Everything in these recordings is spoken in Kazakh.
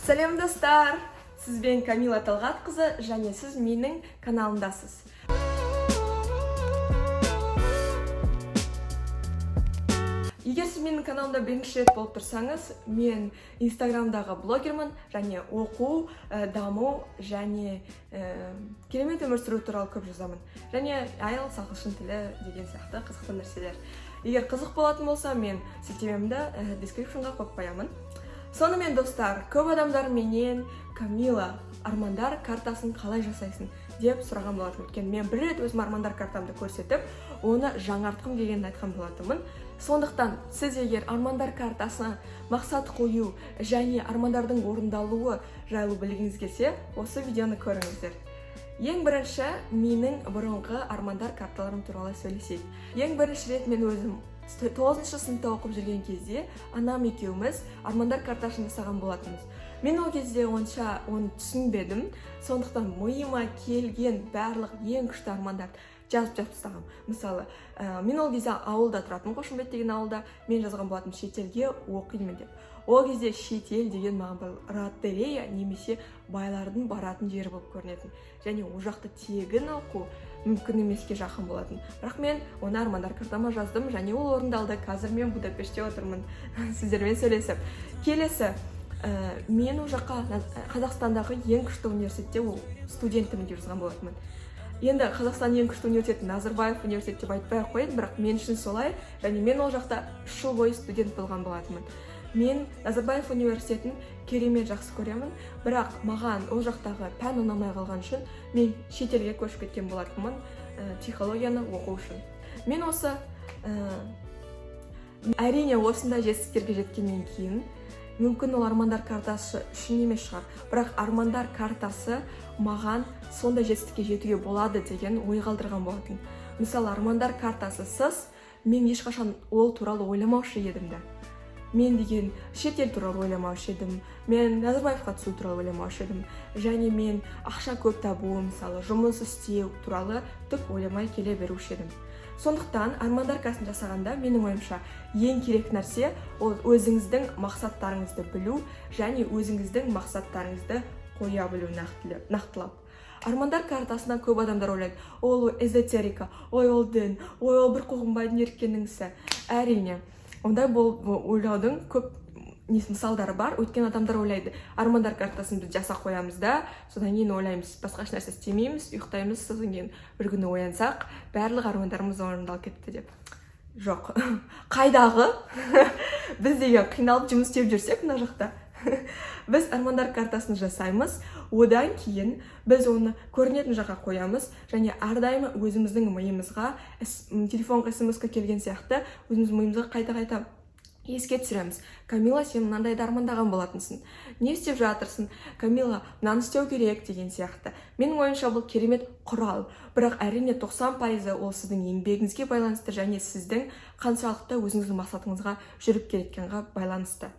Сәлем достар! Сізбен Камила Талғатқызы және сіз менің каналымдасыз. Егер сіз менің каналымда бірінші рет болып тұрсаңыз, мен Инстаграмдағы блогермін және оқу, даму және керемет өмір сүру туралы көп жазамын. Және IELTS, ағылшын тілі деген сияқты қызықты нәрселер. Егер қызық болатын болса, мен сілтемемді дескрипшнға қойып қоямын. Сонымен достар, көп адамдар менен Камила армандар картасын қалай жасайсың деп сұраған болатын. Өйткені мен бір рет өзім армандар картамды көрсетіп, оны жаңартқым келгенін айтқан болатынмын. Сондықтан сіз егер армандар картасына мақсат қою және армандардың орындалуы жайлы білгіңіз келсе, осы видеоны көріңіздер. Ең бірінші менің бұрынғы армандар карталарым туралы сөйлесейік. Ең бірінші рет мен өзім 9-шы сыныпта оқып жүрген кезде анам екеуміз армандар картасын жасаған болатынбыз. Мен ол кезде онша оны түсінбедім, сондықтан миыма келген барлық ең күшті армандарды жазып тастағам. Мысалы, мен ол кезде ауылда тұратын, Қошымбет деген ауылда, мен жазған болатым шетелге оқимын деп. Ол кезде шетел деген маған лотерея немесе байлардың баратын жері болып көрінетін. Және ол жақта тегін оқу мүмкін емеске жақын болатын. Бірақ мен оны армандар картама жаздым және ол орындалды. Қазір мен Будапештте отырмын сіздермен сөйлесіп. Келесі, мен ол жаққа Қазақстандағы ең күшті университетте студентімін деп жазған болатынмын. Енді Қазақстан ең күшті университеті Назарбаев университеті деп айтпай-ақ қояйын, бірақ мен үшін солай, және мен ол жақта 3 жыл бойы студент болған болатынмын. Мен Назарбаев университетін керемет жақсы көремін, бірақ маған ол жақтағы пән ұнамай қалған үшін мен шетелге көшіп кеткен болатынмын, психологияны оқу үшін. Мен осы әрине осындай жетістіктерге жеткеннен кейін мүмкін ол армандар картасы үшін емес шығар, бірақ армандар картасы маған сондай жетістікке жетуге болады деген ой қалдырған болатын. Мысалы, армандар картасысыз мен ешқашан ол туралы ойламаушы едім де. Мен деген шетел туралы ойламаушы едім, мен Назарбаевқа түсу туралы ойламаушы едім, және мен ақша көп табу, мысалы, жұмыс істеу туралы түк ойламай келе беруші едім. Сондықтан армандар картасын жасағанда менің ойымша ең керек нәрсе ол өзіңіздің мақсаттарыңызды білу және өзіңіздің мақсаттарыңызды қоя білу нақтылап. Армандар картасына көп адамдар ойлайды, ол эзотерика, ой ол дін, ой ол бір қоғымбайдың еріккеннің ісі. Әрине, ондай ойлаудың көп мысалдары бар. Өткен адамдар ойлайды, армандар картасын біз жасап қоямыз да, содан кейін ойлаймыз, басқа нәрсе істемейміз, ұйықтаймыз, содан кейін бір күні оянсақ, барлық армандарымыз орындалып кетті деп. Жоқ, қайдағы? Біз деген қиналып жұмыс істеп жүрсек мына жақта. Біз армандар картасын жасаймыз, одан кейін біз оны көрінетін жаққа қоямыз және әрдайым өзіміздің миымызға, телефонға смс-ка келген сияқты, өзіміздің миымызға қайта-қайта еске түсіреміз. Камила, сен мынандайды армандаған болатынсың. Не істеп жатырсың? Камила, мынаны істеу керек деген сияқты. Менің ойымша бұл керемет құрал, бірақ әрине 90% ол сіздің еңбегіңізге байланысты және сіздің қаншалықты өзіңіздің мақсатыңызға жүріп кеткенге байланысты.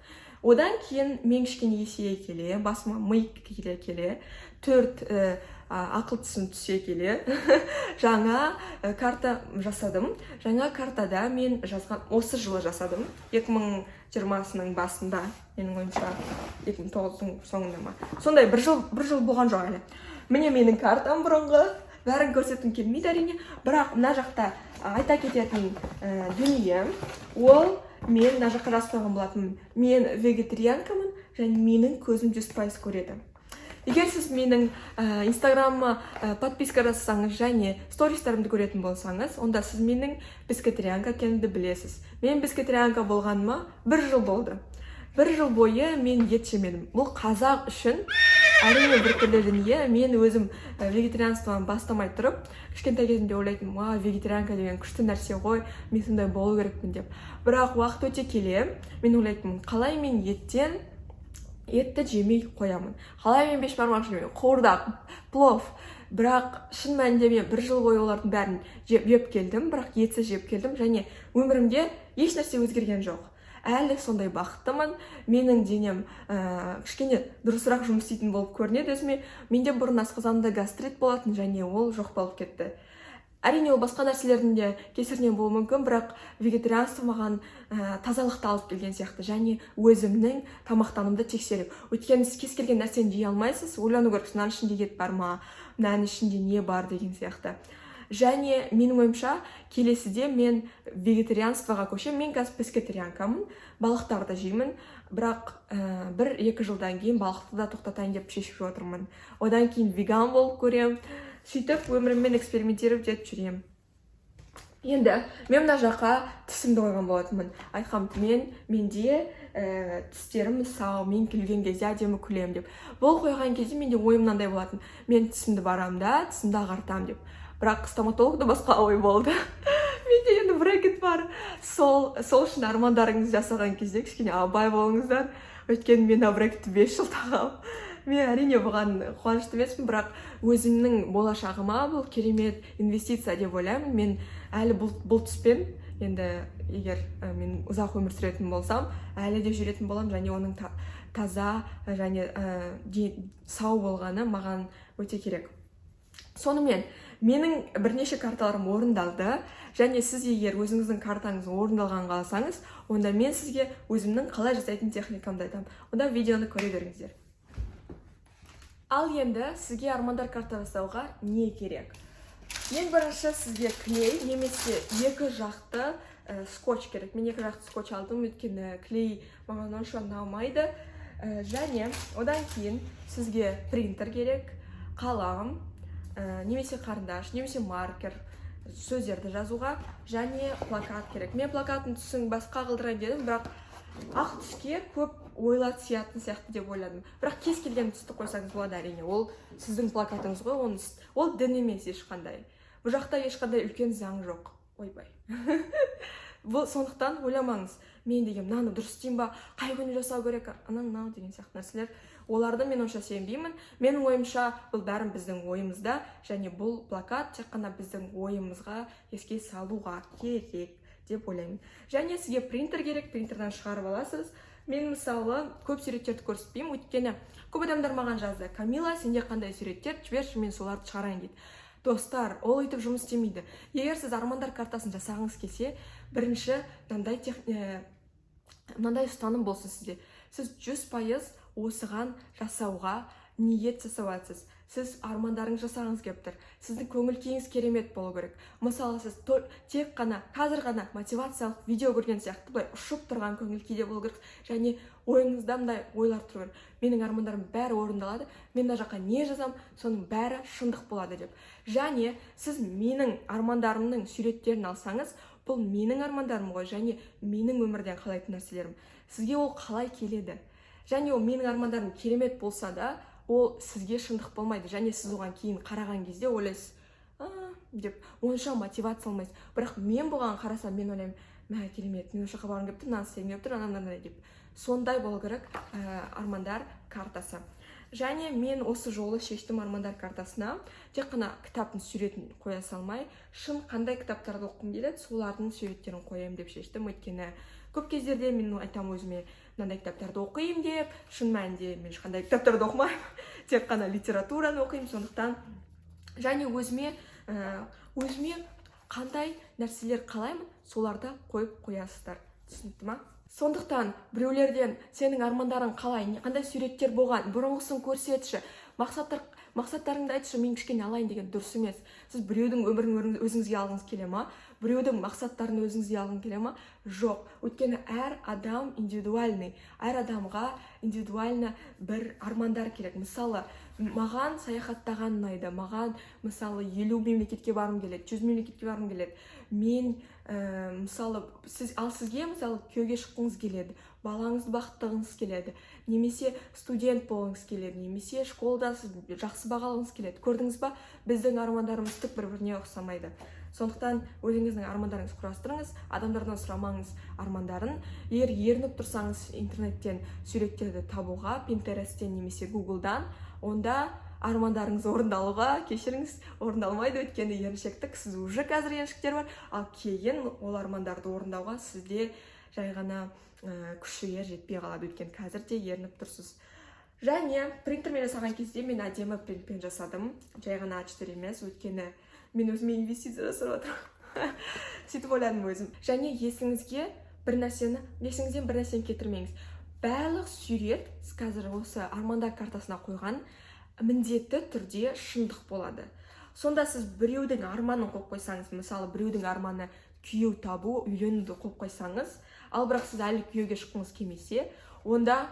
Одан кейін мен кішкене есейе келе, басыма ми келе, 4 ақыл түсім түсе келе, жаңа карта жасадым. Жаңа картада мен жазған, осы жылы жасадым, 2020-ның басында, менің ойымша 2009-ның соңында ма. Сондай бір жыл болған жоқ әлі. Міне менің картам бұрынғы, бәрін көрсеткім келмейді әрине, бірақ мына жақта айта кететін дүние, ол мен мына жаққа жазып қойған болатынмын. Мен вегетарианкамын және менің көзім 100% көреді. Егер сіз менің инстаграмыма подписка жасасаңыз және стористарымды көретін болсаңыз, онда сіз менің вегетарианка екенімді білесіз. Мен вегетарианка болғаныма 1 жыл болды. 1 жыл бойы мен ет жемедім. Бұл қазақ үшін әрине бір түрлі дүние. Мен өзім вегетарианствоны бастамай тұрып, кішкентай кезімде ойлайтын, вегетарианка деген күшті нәрсе ғой, мен сондай болу керекпін деп. Бірақ уақыт өте келе, мен ойлайтын, қалай мен етті жемей қоямын. Қалай мен бешбармақ жемей, қуырдақ, плов. Бірақ шын мәнінде мен 1 жыл бойы олардың бәрін жеп келдім, бірақ етсіз жеп келдім және өмірімде еш нәрсе өзгерген жоқ. Әлі сондай бақыттымын. Менің денем кішкене дұрысырақ жұмыс істейтін болып көрінеді өзіме. Менде бұрын асқазанымда гастрит болатын және ол жоқ болып кетті. Әрине ол басқа нәрселердің де кесірінен болуы мүмкін, бірақ вегетарианство маған тазалықты алып келген сияқты, және өзімнің тамақтанымды тексеріп. Өйткені сіз кез келген нәрсені жей алмайсыз, ойлану керексіз, мынаның ішінде ет бар ма, мынаның ішінде не бар деген сияқты. Және менің ойымша келесіде мен вегетарианствоға көшемін. Мен қазір пескетарианкамын, балықтарды жеймін, бірақ 1-2 жылдан кейін балықты да тоқтатайын деп шешіп отырмын. Одан кейін веган болып көремін. Сөйтіп өміріммен экспериментировать етіп жүремін. Енді мен мына жаққа тісімді қойған болатынмын. Айтқанмын, менде тістерім сау, мен күлген кезде әдемі күлемін деп. Бұл қойған кезде менде ойым мынандай болатын: мен тісімді барамын да, тісімді ағартамын деп. Бірақ стоматологда басқа ой болды. Менде енді брекет бар. Сол үшін армандарыңызды жасаған кезде кішкене абай болыңыздар. Өйткені мен брекетті 5 жыл тағамын. Мен әрине бұған қуанышты емеспін, бірақ өзімнің болашағыма бұл керемет инвестиция деп ойлаймын. Мен әлі бұл түспен, енді егер мен ұзақ өмір сүретін болсам, әлі де жүретін боламын, және оның таза және сау болғаны маған өте керек. Сонымен, менің бірнеше карталарым орындалды, және сіз егер өзіңіздің картаңыз орындалған қаласаңыз, онда мен сізге өзімнің қалай жасайтын техникамды айтамын. Онда видеоны көре беріңіздер. Ал енді сізге армандар карта жасауға не керек? Ең бірінші сізге клей немесе екі жақты скотч керек. Мен екі жақты скотч алдым, өйткені клей маған онша ұнамайды. Және одан кейін сізге принтер керек, қалам, немесе қарындаш, немесе маркер, сөздерді жазуға, және плакат керек. Мен плакаттың түсін басқа қылдырайын дедім, бірақ ақ түске көп ойлар сиятын сияқты деп ойладым. Бірақ кез келген түсті қойсаңыз болады, әрине. Ол сіздің плакатыңыз ғой, ол дін емес ешқандай. Бұл жақта ешқандай үлкен заң жоқ. Ойбай. Бұл сондықтан ойламаңыз, мен деген мынаны дұрыс істеймін ба, қай күні жасау керек, анау деген сияқты нәрселер. Оларды мен онша сенбеймін. Менің ойымша бұл бәрін біздің ойымызда, және бұл плакат тек қана біздің ойымызға еске салуға керек деп ойлаймын. Және сізге принтер керек, принтерден шығарып аласыз. Мен мысалы көп суреттерді көрсетпеймін, өйткені көп адамдар маған жазды: Камила, сенде қандай суреттер, жіберші, мен соларды шығарайын дейді. Достар, ол өйтіп жұмыс істемейді. Егер сіз армандар картасын жасағыңыз келсе, бірінші мынандай ұстаным болсын сізде. Сіз 100% осыған жасауға ниет жасауатсыз. Сіз армандарыңыз жасағыңыз келіп тұр. Сіздің көңіл күйіңіз керемет болу керек. Мысалы, сіз тек қана қазір ғана мотивациялық видео көрген сияқты былай ұшып тұрған көңіл күйде болу керек, және ойыңызда мындай ойлар тұру керек: менің армандарым бәрі орындалады, мен мына жаққа не жазам, соның бәрі шындық болады деп. Және сіз менің армандарымның суреттерін алсаңыз, бұл менің армандарым ғой, және менің өмірден қалайтын нәрселерім. Сізге ол қалай келеді? Және ол менің армандарым керемет болса да, ол сізге шындық болмайды, және сіз оған кейін қараған кезде ойлайсыз: деп онша мотивация алмайсыз. Бірақ мен бұған қарасам, мен ойлаймын: мә, керемет, мен осы жаққа барғым келіп тұр, мынаны істегім келіп тұр, анандай деп. Сондай болу керек армандар картасы. Және мен осы жолы шештім армандар картасына тек қана кітаптың суретін қоя салмай, шын қандай кітаптарды оқығым келеді, солардың суреттерін қоямын деп шештім. Өйткені көп кездерде мен айтамын өзіме: мынандай кітаптарды оқимын деп, шын мәнінде мен ешқандай кітаптарды оқымаймын, тек қана литератураны оқимын. Сондықтан және өзіме қандай нәрселер қалаймын, соларды қойып қоясыздар. Түсінікті ма? Сондықтан біреулерден сенің армандарың қалай, қандай суреттер болған, бұрынғысын көрсетші, мақсаттарыңды айтшы, мен кішкене алайын деген дұрыс емес. Сіз біреудің өмірін өзіңізге алғыңыз келе ма? Біреудің мақсаттарын өзіңізге алғың келе ма? Жоқ. Өйткені әр адам индивидуальный. Әр адамға индивидуальны бір армандар керек. Мысалы, маған саяхаттаған ұнайды. Маған, мысалы, 50 мемлекетке барғым келеді, 100 мемлекетке барғым келеді. Мен, мысалы, сізге, мысалы, күйеуге шыққыңыз келеді, балаңызды бақыттағыңыз келеді, немесе студент болғыңыз келеді, немесе школда сіз жақсы баға алғыңыз келеді. Көрдіңіз ба? Біздің армандарымыз түк бір-біріне ұқсамайды. Сондықтан өзіңіздің армандарыңызды құрастырыңыз, адамдардан сұрамаңыз армандарын. Егер ерініп тұрсаңыз интернеттен суреттерді табуға, Pinterest'тен немесе Google'дан, онда армандарыңыз орындалуға, кешіріңіз, орындалмайды, өйткені еріншектік, сіз уже қазір еріншектер бар, ал кейін ол армандарды орындауға сізде жай ғана күшігер жетпей қалады, өйткені қазір де ерініп тұрсыз. Және принтермен жасаған кезде мен әдемі принтпен жасадым, жай ғана А4 емес, өйткені мен өзіме инвестиция жасап жатырмын сөйтіп ойладым өзім. Және есіңізден бір нәрсені кетірмеңіз. Барлық сурет қазір осы армандар картасына қойған міндетті түрде шындық болады. Сонда сіз біреудің арманын қойып қойсаңыз, мысалы біреудің арманы күйеу табу, үйленуді қойып қойсаңыз, ал бірақ сіз әлі күйеуге шыққыңыз келмесе, онда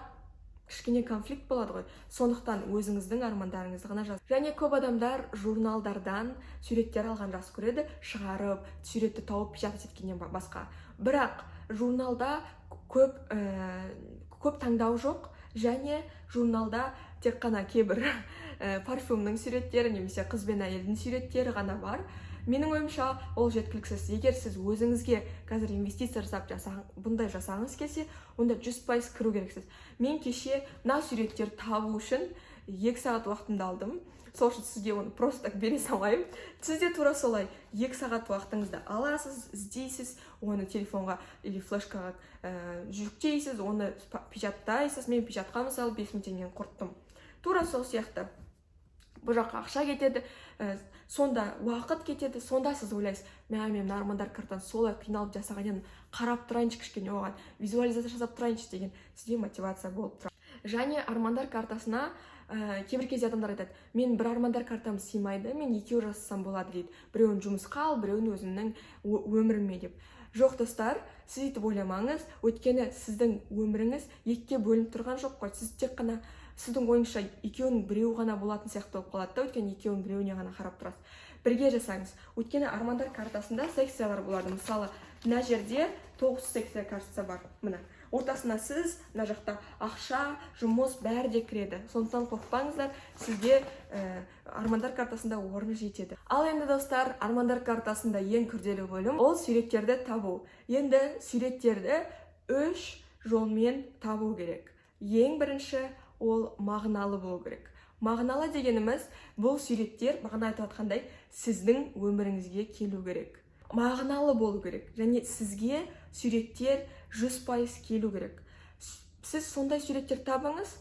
кішкене конфликт болады ғой. Сондықтан өзіңіздің армандарыңызды ғана жазыңыз. Және көп адамдар журналдардан суреттер алған жақсы көреді, шығарып, суретті тауып печатать еткеннен басқа. Бірақ журналда көп таңдау жоқ, және журналда тек қана кейбір парфюмнің суреттері немесе қыз бен әйелдің суреттері ғана бар. Менің ойымша ол жеткіліксіз. Егер сіз өзіңізге қазір инвестиция жасап бұндай жасаңыз келсе, онда 100% кіру керексіз. Мен кеше мына суреттер табу үшін 2 сағат уақытымды алдым. Сол үшін сізге оны просто так бере салмаймын. Сіз де тура солай 2 сағат уақытыңызды аласыз, іздейсіз, оны телефонға или флешкаға жүктейсіз, оны печаттайсыз. Мен печатқа мысалы 5000 теңгені құрттым. Тура сол сияқты. Бұл жаққа ақша кетеді, сонда уақыт кетеді, сонда сіз ойлайсыз, мен армандар картаны солай қиналып жасағаннан қарап тұрайыншы, кішкене оған визуализация жасап тұрайыншы деген сізде мотивация болып тұрады. Және армандар картасына кейбір кезде адамдар айтады, мен бір армандар картам сыймайды, мен 2 жасасам болады дейді. Біреуін жұмысқа ал, біреуін өзімнің өміріме деп. Жоқ достар, сіз етіп ойламаңыз, өйткені сіздің өміріңіз 2-ге бөлініп тұрған жоқ қой. Сіз тек қана сіздің ойыңызша екеуінің біреуі ғана болатын сияқты болып қалады да, өйткені екеуінің біреуіне ғана қарап тұрасыз. Бірге жасаңыз. Өйткені армандар картасында секциялар болады. Мысалы, мына жерде 9 секция картасы бар. Мына ортасында сіз, мына жақта ақша, жұмыс бәрі де кіреді. Сондықтан қорықпаңыздар, сізге армандар картасында орны жетеді. Ал енді достар, армандар картасында ең күрделі бөлім ол суреттерді табу. Енді суреттерді 3 жолмен табу керек. Ең бірінші ол мағыналы болу керек. Мағыналы дегеніміз, бұл суреттер, бағана айтып жатқандай, сіздің өміріңізге келу керек. Мағыналы болу керек. Және сізге суреттер 100% келу керек. Сіз сондай суреттер табыңыз,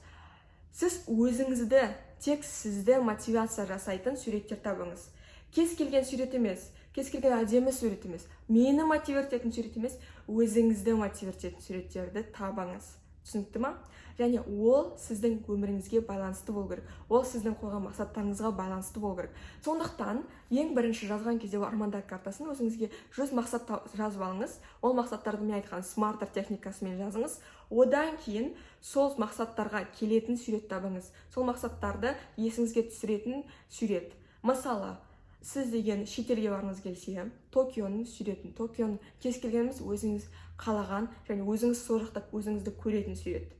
сіз өзіңізді, тек сізді мотивация жасайтын суреттер табыңыз. Кез келген сурет емес, кез келген әдемі сурет емес, мені мотивировать ететін сурет емес, өзіңізді мотивировать ететін суреттерді табыңыз. Түсінікті ма? Және ол сіздің өміріңізге байланысты болу керек. Ол сіздің қойған мақсаттарыңызға байланысты болу керек. Сондықтан, ең бірінші жазған кезде армандар картасын өзіңізге 100 мақсат жазып алыңыз. Ол мақсаттарды мен айтқан смартер техникасымен жазыңыз. Одан кейін сол мақсаттарға келетін сурет табыңыз. Сол мақсаттарды есіңізге түсіретін сурет. Мысалы, сіз деген шетелге барғыңыз келсе, Токионың суретін, Токионың кез келгеніміз өзіңіз қалаған және өзіңіз сол жақта өзіңізді көретін сурет.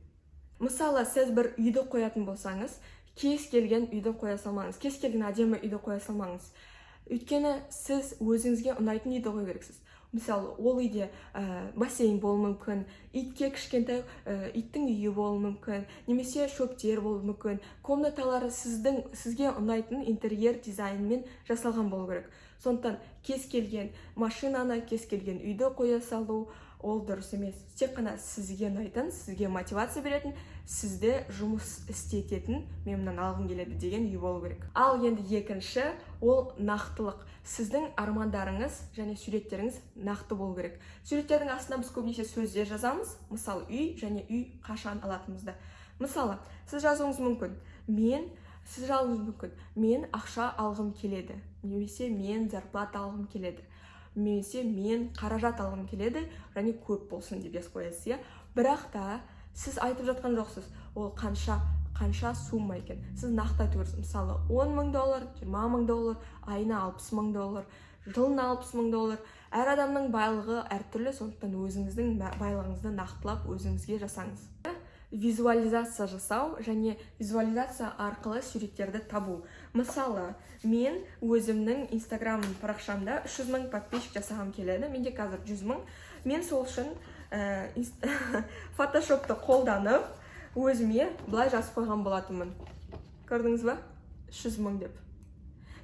Мысалы, сіз бір үйді қоятын болсаңыз, кез келген үйді қоя салмаңыз, кез келген әдемі үйді қоя салмаңыз. Өйткені сіз өзіңізге ұнайтын үйді қою керексіз. Мысалы, ол үйде бассейн болуы мүмкін, итке кішкентай иттің үйі болуы мүмкін, немесе шөптер болуы мүмкін. Комнаталары сізге ұнайтын интерьер дизайнмен жасалған болу керек. Сондықтан кез келген машинаны, кез келген үйді қоя салу ол дұрыс емес. Тек қана сізге ұнайтын, сізге мотивация беретін, сізді жұмыс істететін, мен мынаны алғым келеді деген үй болу керек. Ал енді екінші, ол нақтылық. Сіздің армандарыңыз және суреттеріңіз нақты болу керек. Суреттердің астына біз көбінесе сөздер жазамыз, мысалы үй және үй қашан алатынымызды. Мысалы, сіз жазуыңыз мүмкін, мен ақша алғым келеді, немесе мен зарплата алғым келеді, немесе мен қаражат алғым келеді, және көп болсын деп жазып қоясыз. Бірақ та сіз айтып жатқан жоқсыз, ол қанша сумма екен. Сіз нақты айту керексіз. Мысалы, $10,000, $20,000, айына $60,000, жылына $60,000. Әр адамның байлығы әртүрлі, сондықтан өзіңіздің байлығыңызды нақтылап өзіңізге жасаңыз. Визуализация жасау және визуализация арқылы суреттерді табу. Мысалы, мен өзімнің Instagram парақшамда 300,000 подписчик жасағым келеді. Менде қазір 100,000. Мен сол үшін фотошопты қолданып, өзіме былай жазып қойған болатынмын. Көрдіңіз ба? 300,000 деп.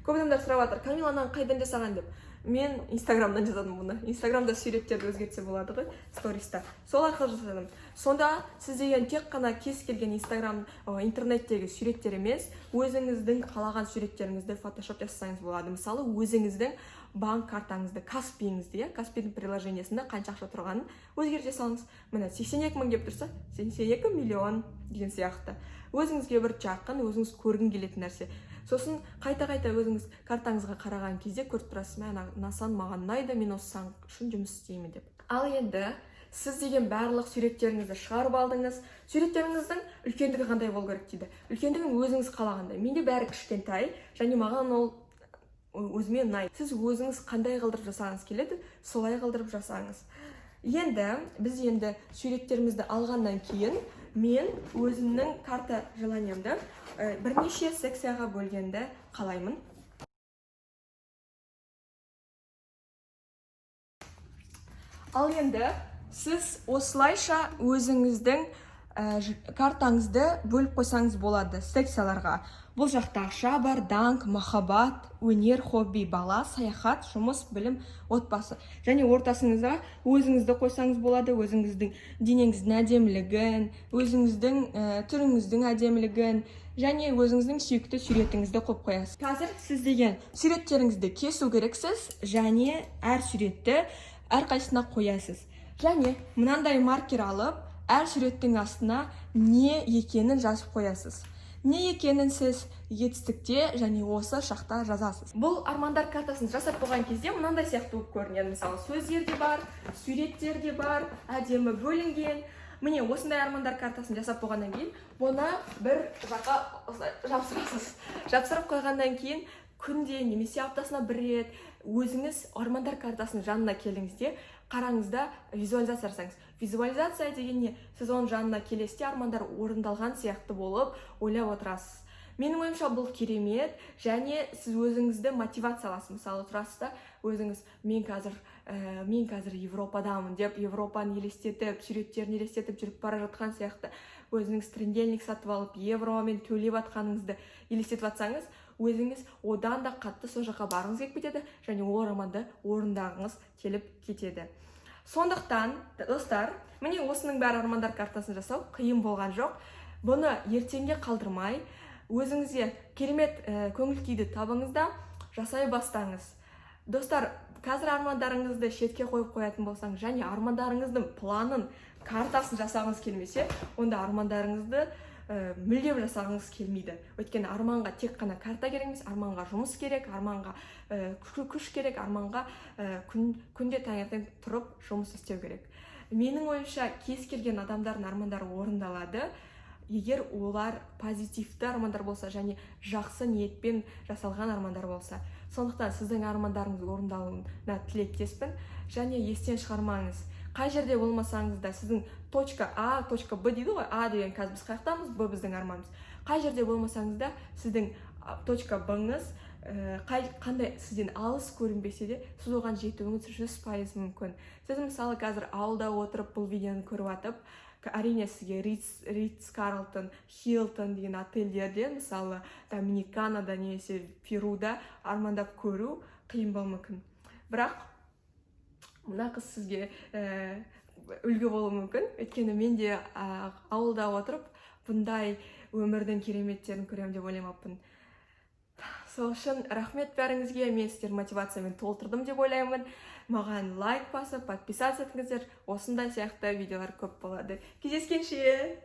Көп адамдар сұрап жатыр, Камиланы қайдан жасаған деп. мен инстаграмдан жазадым бұны. Инстаграмда суреттерді өзгертсе болады ғой, сториста. Сол арқылы жасадым. Сонда сіз деген тек қана кез келген интернеттегі суреттер емес, өзіңіздің қалаған суреттеріңізді фотошоп жасасаңыз болады. Мысалы, өзіңіздің банк картаңызды, Каспиіңізді, Каспидің приложениесінде қанша ақша тұрғанын өзгерте салыңыз. Міне 82 мың деп тұрса, 82 миллион деген сияқты. Өзіңізге бір жақын, өзіңіз көргің келетін нәрсе. Сосын қайта-қайта өзіңіз картаңызға қараған кезде көріп тұрасыз, насан маған ұнайды, мен осы үшін жұмыс істеймін деп. Ал енді сіз деген барлық суреттеріңізді шығарып алдыңыз. Суреттеріңіздің үлкендігі қандай болу керек дейді. Үлкендігін өзіңіз қалағандай. Менде бәрі кішкентай, және маған ол өзіме ұнайды. Сіз өзіңіз қандай қылдырып жасағыңыз келеді, солай қылдырып жасаңыз. Енді біз суреттерімізді алғаннан кейін мен өзімнің карта желаниямды бірнеше секцияға бөлгенді қалаймын. Ал енді сіз осылайша өзіңіздің картаңызды бөліп қойсаңыз болады секцияларға. Бұл жақта ақша бар, данг, махаббат, өнер, хобби, бала, саяхат, жұмыс, білім, отбасы. Және ортасыңызға өзіңізді қойсаңыз болады, өзіңіздің денеңіздің әдемілігін, өзіңіздің түріңіздің әдемілігін, және өзіңіздің сүйікті суретіңізді қойып қоясыз. Қазір сіз деген суреттеріңізді кесу керексіз, және әр суретті әрқайсысына қоясыз. Және мынандай маркер алып, әр суреттің астына не екенін жазып қоясыз. Не екенін сіз жетістікте және осы шақта жазасыз. Бұл армандар картасын жасап қойған кезде мынандай сияқты болып көрінеді. Мысалы, сөздер де бар, суреттер де бар, әдемі бөлінген. Міне осындай армандар картасын жасап қойғаннан кейін, бұны бір жаққа жапсырасыз. Жапсырып қойғаннан кейін күнде немесе аптасына бір рет өзіңіз армандар картасының жанына келіңізде, қараңызда визуализация жасаңыз. Визуализация деген не? Сіз оның жанына келесте армандар орындалған сияқты болып ойлап отырасыз. Менің ойымша бұл керемет, және сіз өзіңізді мотивация аласыз. Мысалы, тұрасыз да өзіңіз мен қазір Европадамын деп, Европаны елестетіп, суреттерін елестетіп жүріп бара жатқан сияқты өзіңіз тренделник сатып алып, евромен төлеп жатқаныңызды елестетіп жатсаңыз, өзіңіз одан да қатты сол жаққа барғыңыз келіп кетеді, және ол арманды орындағыңыз келіп кетеді. Сондықтан, достар, міне осының бәрі армандар картасын жасау қиын болған жоқ. Бұны ертеңге қалдырмай, өзіңізге керемет көңіл күйді табыңызда жасай бастаңыз. Достар, қазір армандарыңызды шетке қойып қоятын болсаң, және армандарыңыздың планын, картасын жасағыңыз келмесе, онда армандарыңызды мүлдем жасағыңыз келмейді. Өйткені арманға тек қана карта керек емес, арманға жұмыс керек, арманға күш керек, арманға күнде таңертең тұрып жұмыс істеу керек. Менің ойымша кез келген адамдардың армандары орындалады, егер олар позитивті армандар болса, және жақсы ниетпен жасалған армандар болса. Сондықтан сіздің армандарыңыз орындалуына тілектеспін, және естен шығармаңыз. Қай жерде болмасаңыз да сіздің точка А, точка Б дейді ғой, А деген қазір біз қаяқтамыз, Б біздің арманымыз. Қай жерде болмасаңыз да сіздің точка Б-ңыз қандай сізден алыс көрінбесе де, сіз оған жетуіңіз 100% мүмкін. Сіз мысалы қазір ауылда отырып бұл видеоны көріп атып, әрине сізге Ритц Карлтон, Хилтон деген отельдерде, мысалы Доминиканада немесе Перуда армандап көру қиын болуы мүмкін. Бірақ мына қыз сізге үлгі болуы мүмкін. Өйткені мен де ауылда отырып бұндай өмірдің кереметтерін көремін деп ойламаппын. Сол үшін рахмет бәріңізге, мен сіздер мотивациямен толтырдым деп ойлаймын. Маған лайк басып, подписаться етіңіздер, осындай сияқты видеолар көп болады. Кездескенше!